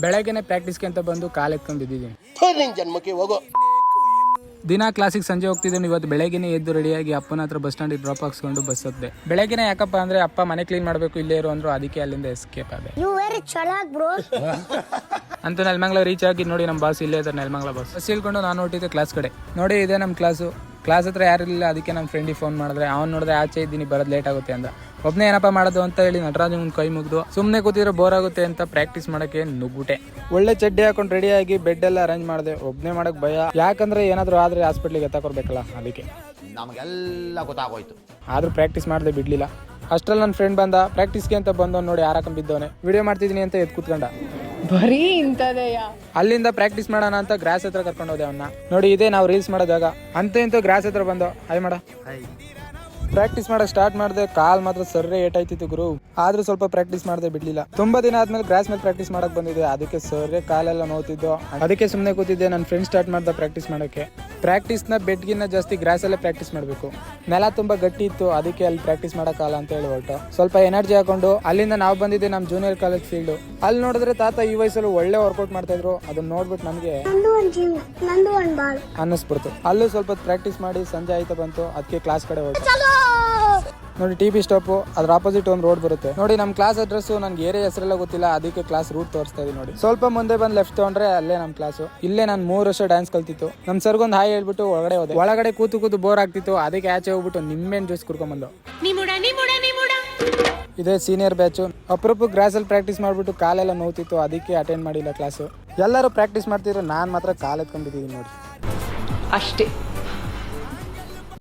ಬೆಳಗ್ಗೆನೆ ಪ್ರಾಕ್ಟೀಸ್ಗೆ ಅಂತ ಬಂದು ಕಾಲು ಎತ್ಕೊಂಡು ಬಿದ್ದಿದ್ದೀನಿ. ಜನ್ಮಕ್ಕೆ ಹೋಗೋ. ದಿನ ಕ್ಲಾಸಿಗೆ ಸಂಜೆ ಹೋಗ್ತಿದ್ದೀನಿ. ಇವತ್ತು ಬೆಳಗ್ಗೆನೇ ಎದ್ದು ರೆಡಿಯಾಗಿ ಅಪ್ಪನ ಹತ್ರ ಬಸ್ ಸ್ಟ್ಯಾಂಡಿಗೆ ಡ್ರಾಪ್ ಹಾಕ್ಸ್ಕೊಂಡು ಬಸ್ ಹತ್ತಿದೆ. ಬೆಳಗ್ಗೆನೇ ಯಾಕಪ್ಪ ಅಂದ್ರೆ ಅಪ್ಪ ಮನೆ ಕ್ಲೀನ್ ಮಾಡಬೇಕು ಇಲ್ಲೇ ಇರು ಅಂದ್ರು, ಅದಕ್ಕೆ ಅಲ್ಲಿಂದ ಎಸ್ಕೇಪ್ ಆದೆ. ಅಂತ ನೆಲಮಂಗಲ ರೀಚ್ ಆಗಿ ನೋಡಿ ನಮ್ಮ ಬಾಸ್ ಇಲ್ಲೇ ಇದ್ದಾರೆ. ನೆಲಮಂಗಲ ಬಸ್ ಇಳ್ಕೊಂಡು ನಾನು ಹೊಟ್ಟಿದ್ದೆ ಕ್ಲಾಸ್ ಕಡೆ. ನೋಡಿ ಇದೆ ನಮ್ಮ ಕ್ಲಾಸ್ ಹತ್ರ ಯಾರಿಲ್ಲ, ಅದಕ್ಕೆ ನಮ್ಮ ಫ್ರೆಂಡಿಗೆ ಫೋನ್ ಮಾಡಿದ್ರೆ ಅವ್ನು ನೋಡಿದ್ರೆ ಆಚೆ ಇದ್ದೀನಿ ಬರೋದು ಲೇಟ್ ಆಗುತ್ತೆ ಅಂದ. ಒಬ್ಬನೇ ಏನಪ್ಪ ಮಾಡೋದು ಅಂತ ಹೇಳಿ ನಟರಾಜ್ ಮುಂದೆ ಕೈ ಮುಗ್ದು ಸುಮ್ಮನೆ ಕೂತಿದ್ರೆ ಬೋರ್ ಆಗುತ್ತೆ ಅಂತ ಪ್ರಾಕ್ಟೀಸ್ ಮಾಡೋಕ್ಕೆ ನುಗ್ಗುಟೆ. ಒಳ್ಳೆ ಚಡ್ಡಿ ಹಾಕೊಂಡು ರೆಡಿಯಾಗಿ ಬೆಡ್ ಎಲ್ಲ ಅರೇಂಜ್ ಮಾಡಿದೆ. ಒಬ್ಬನೇ ಮಾಡೋಕೆ ಭಯ, ಯಾಕಂದ್ರೆ ಏನಾದರೂ ಆದರೆ ಹಾಸ್ಪಿಟ್ಲಿಗೆ ಎತ್ತಾಕೊಡ್ಬೇಕಲ್ಲ, ಅದಕ್ಕೆ ನಮಗೆಲ್ಲ ಗೊತ್ತಾಗೋಯ್ತು. ಆದರೂ ಪ್ರಾಕ್ಟೀಸ್ ಮಾಡದೆ ಬಿಡ್ಲಿಲ್ಲ. ಅಷ್ಟ್ರಲ್ಲಿ ನನ್ನ ಫ್ರೆಂಡ್ ಬಂದ. ಪ್ರಾಕ್ಟೀಸ್ಗೆ ಅಂತ ಬಂದವನು ನೋಡಿ ಆರಾಕಂಡ್ ಬಿದ್ದವನೆ. ವಿಡಿಯೋ ಮಾಡ್ತಿದ್ದೀನಿ ಅಂತ ಎದ್ದು ಕೂತ್ಕೊಂಡ. ಬರೀ ಇಂಥದೆಯ. ಅಲ್ಲಿಂದ ಪ್ರಾಕ್ಟೀಸ್ ಮಾಡೋಣ ಅಂತ ಗ್ರಾಸ್ ಹತ್ರ ಕರ್ಕೊಂಡು ಹೋದೆ ಅವನ್ನ. ನೋಡಿ ಇದೆ ನಾವು ರೀಲ್ಸ್ ಮಾಡೋ ಜಾಗ ಅಂತ ಇಂತ ಗ್ರಾಸ್ ಹತ್ರ ಬಂದು ಹಾಯ್ ಮಾಡ. ಪ್ರಾಕ್ಟೀಸ್ ಮಾಡಕ್ ಸ್ಟಾರ್ಟ್ ಮಾಡಿದೆ. ಕಾಲ್ ಮಾತ್ರ ಸರ್ರೆ ಏಟಾಯ್ತಿತ್ತು ಗುರು. ಆದ್ರೂ ಸ್ವಲ್ಪ ಪ್ರಾಕ್ಟೀಸ್ ಮಾಡದೆ ಬಿಡ್ಲಿಲ್ಲ. ತುಂಬಾ ದಿನ ಆದ್ಮೇಲೆ ಗ್ರಾಸ್ ಮೇಲೆ ಪ್ರಾಕ್ಟೀಸ್ ಮಾಡಕ್ ಬಂದಿದೆ, ಅದಕ್ಕೆ ಸರ್ರೆ ಕಾಲೆಲ್ಲ ನೋವ್ತಿದ್ದು. ಅದಕ್ಕೆ ಸುಮ್ಮನೆ ಕೂತಿದ್ದೆ. ನನ್ನ ಫ್ರೆಂಡ್ ಸ್ಟಾರ್ಟ್ ಮಾಡ್ದ ಪ್ರಾಕ್ಟೀಸ್ ಮಾಡಕ್ಕೆ. ಪ್ರಾಕ್ಟೀಸ್ ನ ಬೆಡ್ಗಿನ್ನ ಜಾಸ್ತಿ ಗ್ರಾಸ್ ಅಲ್ಲೇ ಪ್ರಾಕ್ಟೀಸ್ ಮಾಡಬೇಕು. ನೆಲ ತುಂಬಾ ಗಟ್ಟಿ ಇತ್ತು, ಅದಕ್ಕೆ ಅಲ್ಲಿ ಪ್ರಾಕ್ಟೀಸ್ ಮಾಡಕ್ಕಾಗಲ್ಲ ಅಂತ ಹೇಳಿ ಹೊರಟು. ಸ್ವಲ್ಪ ಎನರ್ಜಿ ಹಾಕೊಂಡು ಅಲ್ಲಿಂದ ನಾವು ಬಂದಿದ್ದೆ ನಮ್ಮ ಜೂನಿಯರ್ ಕಾಲೇಜ್ ಫೀಲ್ಡ್. ಅಲ್ಲಿ ನೋಡಿದ್ರೆ ತಾತ ಈ ವಯಸ್ಸಲ್ಲಿ ಒಳ್ಳೆ ವರ್ಕೌಟ್ ಮಾಡ್ತಾ ಇದ್ರು. ಅದನ್ನ ನೋಡ್ಬಿಟ್ಟು ನಮ್ಗೆ ಅನ್ನಿಸ್ಬಿಡ್ತು. ಅಲ್ಲೂ ಸ್ವಲ್ಪ ಪ್ರಾಕ್ಟೀಸ್ ಮಾಡಿ ಸಂಜೆ ಆಯ್ತಾ ಬಂತು, ಅದಕ್ಕೆ ಕ್ಲಾಸ್ ಕಡೆ ಹೊರಟು. ನೋಡಿ ಟಿ ಬಿ ಸ್ಟಾಪ್, ಅದ್ರ ಆಪೋಸಿಟ್ ಒಂದು ರೋಡ್ ಬರುತ್ತೆ. ನೋಡಿ ನಮ್ಮ ಕ್ಲಾಸ್ ಅಡ್ರೆಸ್ ನನ್ಗೆ ಏರಿಯಾ ಹೆಸರೆಲ್ಲ ಗೊತ್ತಿಲ್ಲ, ಅದಕ್ಕೆ ಕ್ಲಾಸ್ ರೂಟ್ ತೋರಿಸ್ತಾ ಇದೀನಿ ನೋಡಿ. ಸ್ವಲ್ಪ ಮುಂದೆ ಬಂದು ಲೆಫ್ಟ್ ತಗೊಂಡ್ರೆ ಅಲ್ಲೇ ನಮ್ಮ ಕ್ಲಾಸು. ಇಲ್ಲೇ ನಾನು 3 ವರ್ಷ ಡ್ಯಾನ್ಸ್ ಕಲ್ತಿತ್ತು. ನಮ್ಮ ಸರ್ಗೊಂದು ಹಾಯ್ ಹೇಳ್ಬಿಟ್ಟು ಒಳಗಡೆ ಹೋದೆ. ಒಳಗಡೆ ಕೂತು ಬೋರ್ ಆಗ್ತಿತ್ತು, ಅದಕ್ಕೆ ಆಚೆ ಹೋಗ್ಬಿಟ್ಟು ನಿಮ್ಮೆನ್ ಜ್ಯೂಸ್ ಕುಡ್ಕೊಂಡ್ಬಂದು. ಇದೇ ಸೀನಿಯರ್ ಬ್ಯಾಚು. ಅಪರೂಪ ಗ್ರಾಸ್ ಅಲ್ಲಿ ಪ್ರಾಕ್ಟೀಸ್ ಮಾಡ್ಬಿಟ್ಟು ಕಾಲೆಲ್ಲ ನೋವ್ತಿತ್ತು, ಅದಕ್ಕೆ ಅಟೆಂಡ್ ಮಾಡಿಲ್ಲ ಕ್ಲಾಸು. ಎಲ್ಲರೂ ಪ್ರಾಕ್ಟೀಸ್ ಮಾಡ್ತಿದ್ರು, ನಾನು ಮಾತ್ರ ಕಾಲು ಎತ್ಕೊಂಡಿದ್ದೀನಿ ನೋಡಿ ಅಷ್ಟೇ.